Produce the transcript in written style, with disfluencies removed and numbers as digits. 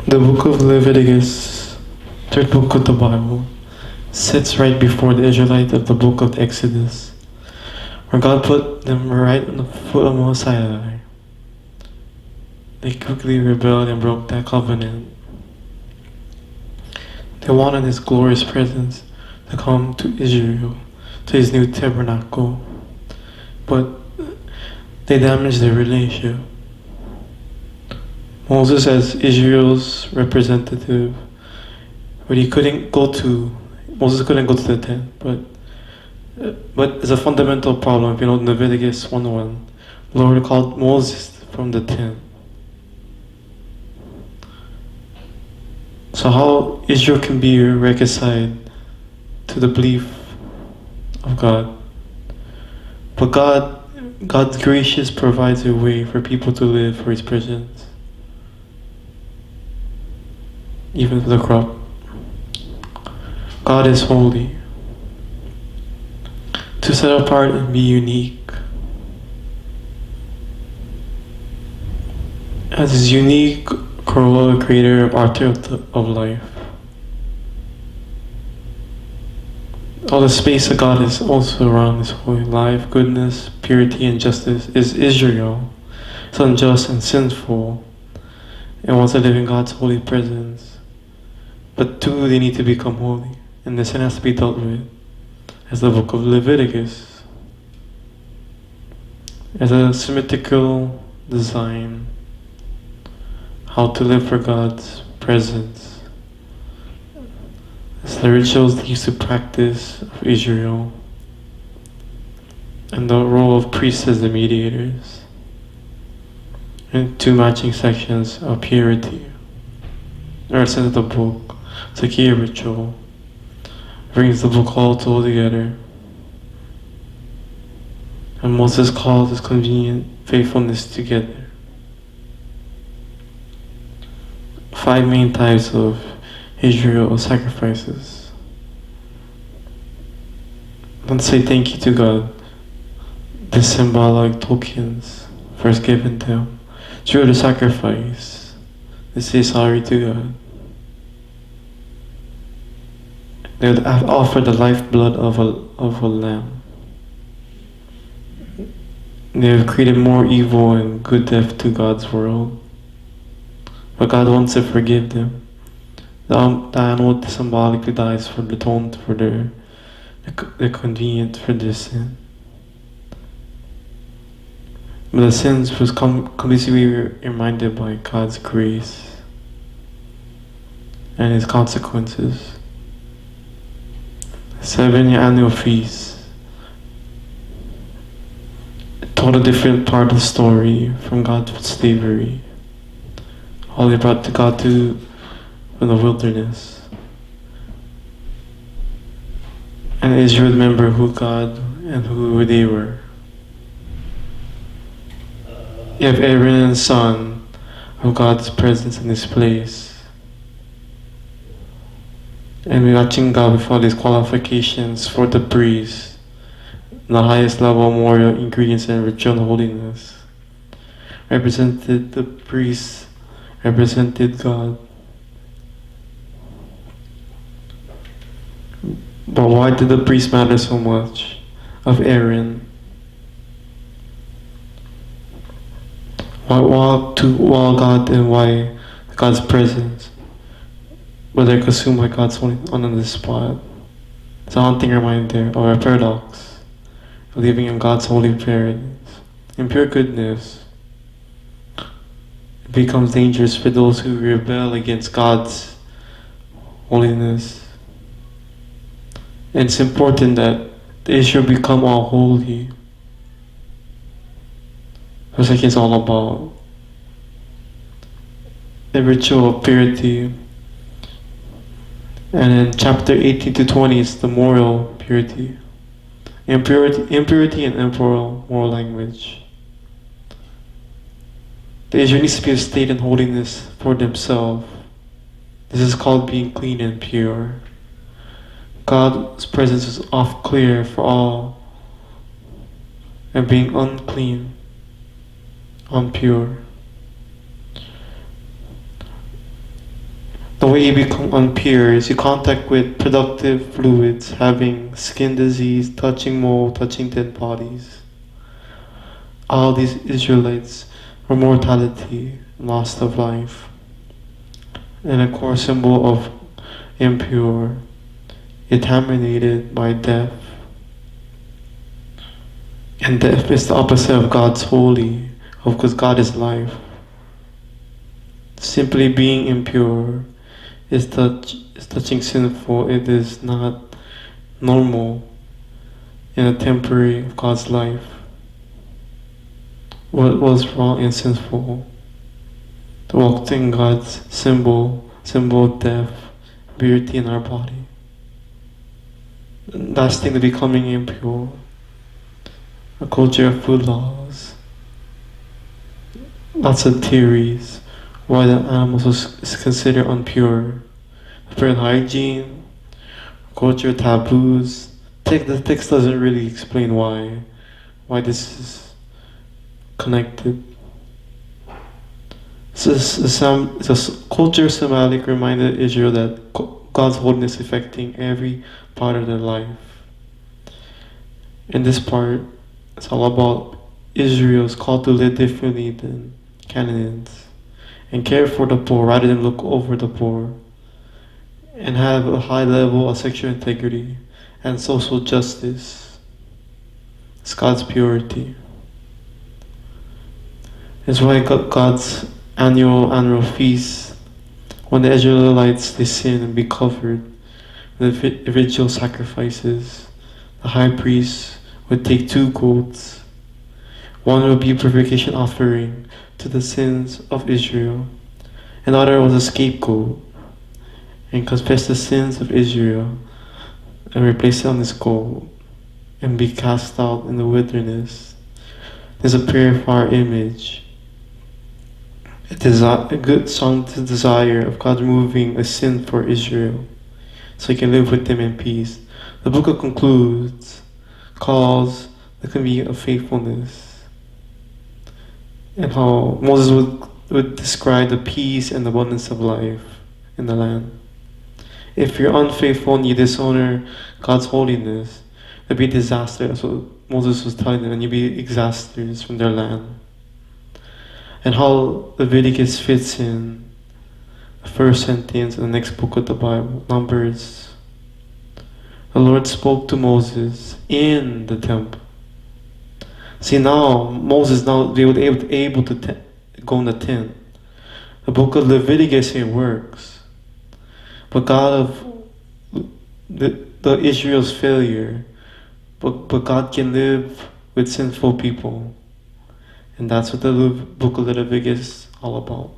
The book of Leviticus, third book of the Bible, sits right before the Israelites of the book of Exodus, where God put them right on the foot of Mount Sinai. They quickly rebelled and broke that covenant. They wanted His glorious presence to come to Israel, to His new tabernacle, but they damaged their relationship. Moses, as Israel's representative, but Moses couldn't go to the tent, but it's a fundamental problem. If you know, in Leviticus 1:1, the Lord called Moses from the tent. So how Israel can be reconciled to the belief of God? But God's gracious provides a way for people to live for His presence, even for the crop. God is holy. To set apart and be unique. As His unique creator, author of life. All the space of God is also around His holy life, goodness, purity, and justice. Is Israel is unjust and sinful and wants to live in God's holy presence. But two, they need to become holy, and the sin has to be dealt with, as the book of Leviticus, as a symmetrical design, how to live for God's presence. It's the rituals they used to practice of Israel, and the role of priests as the mediators, and two matching sections of purity. The rest of the book, it's a key ritual, brings the book all together. And Moses calls His convenient faithfulness together. 5 main types of Israel sacrifices. Let's say thank you to God. The symbolic tokens first given to Him. Through the sacrifice, they say sorry to God. They would offer the lifeblood of a lamb. They have created more evil and good death to God's world. But God wants to forgive them. The animal symbolically dies for the atonement for the convenience for their sin. But the sins was completely reminded by God's grace and His consequences. 7 annual feasts told a different part of the story from God's slavery. All they brought to God from the wilderness. And Israel remember who God and who they were. You have Aaron and son of God's presence in this place. And we're watching God with all these qualifications for the priest, the highest level moral ingredients and ritual holiness. Represented the priest, represented God. But why did the priest matter so much of Aaron? Why God and why God's presence? But they're consumed by God's holy on the spot. It's a haunting reminder of a paradox of living in God's holy presence. In pure goodness, it becomes dangerous for those who rebel against God's holiness. And it's important that they should become all holy. That's what it's all about. The ritual of purity. And in chapter 18 to 20 is the moral purity. Impurity and immoral moral language. The Israel needs to be a state in holiness for themselves. This is called being clean and pure. God's presence is off clear for all, and being unclean, impure. The way you become impure is you contact with productive fluids, having skin disease, touching mold, touching dead bodies. All these Israelites were mortality, loss of life, and a core symbol of impure, contaminated by death. And death is the opposite of God's holy, because God is life. Simply being impure is touching sinful. It is not normal in a temporary of God's life. What was wrong and sinful? To walk in God's symbol of death, purity in our body. Lasting to becoming impure. A culture of food laws. Lots of theories why the animals is considered impure. Pure hygiene, culture taboos. The text doesn't really explain why this is connected. It's a culture symbolic reminded Israel that God's holiness affecting every part of their life. In this part, it's all about Israel's called to live differently than Canaanites and care for the poor rather than look over the poor, and have a high level of sexual integrity and social justice. It's God's purity. It's why God's annual feast, when the Israelites they sin and be covered with ritual sacrifices, the high priest would take 2 goats. One would be a purification offering to the sins of Israel. Another was a scapegoat, and confess the sins of Israel and replace it on this goat and be cast out in the wilderness. There's a purifier image. A good strong desire of God removing a sin for Israel so he can live with them in peace. The book concludes, calls there can be a faithfulness, and how Moses would describe the peace and abundance of life in the land. If you're unfaithful and you dishonor God's holiness, there'll be disaster. That's what Moses was telling them, and you'll be disasters from their land. And how Leviticus fits in the first sentence in the next book of the Bible, Numbers. The Lord spoke to Moses in the temple. See, now Moses they were able to go in the tent. The book of Leviticus it works, but God of the Israel's failure, but God can live with sinful people, and that's what the book of Leviticus is all about.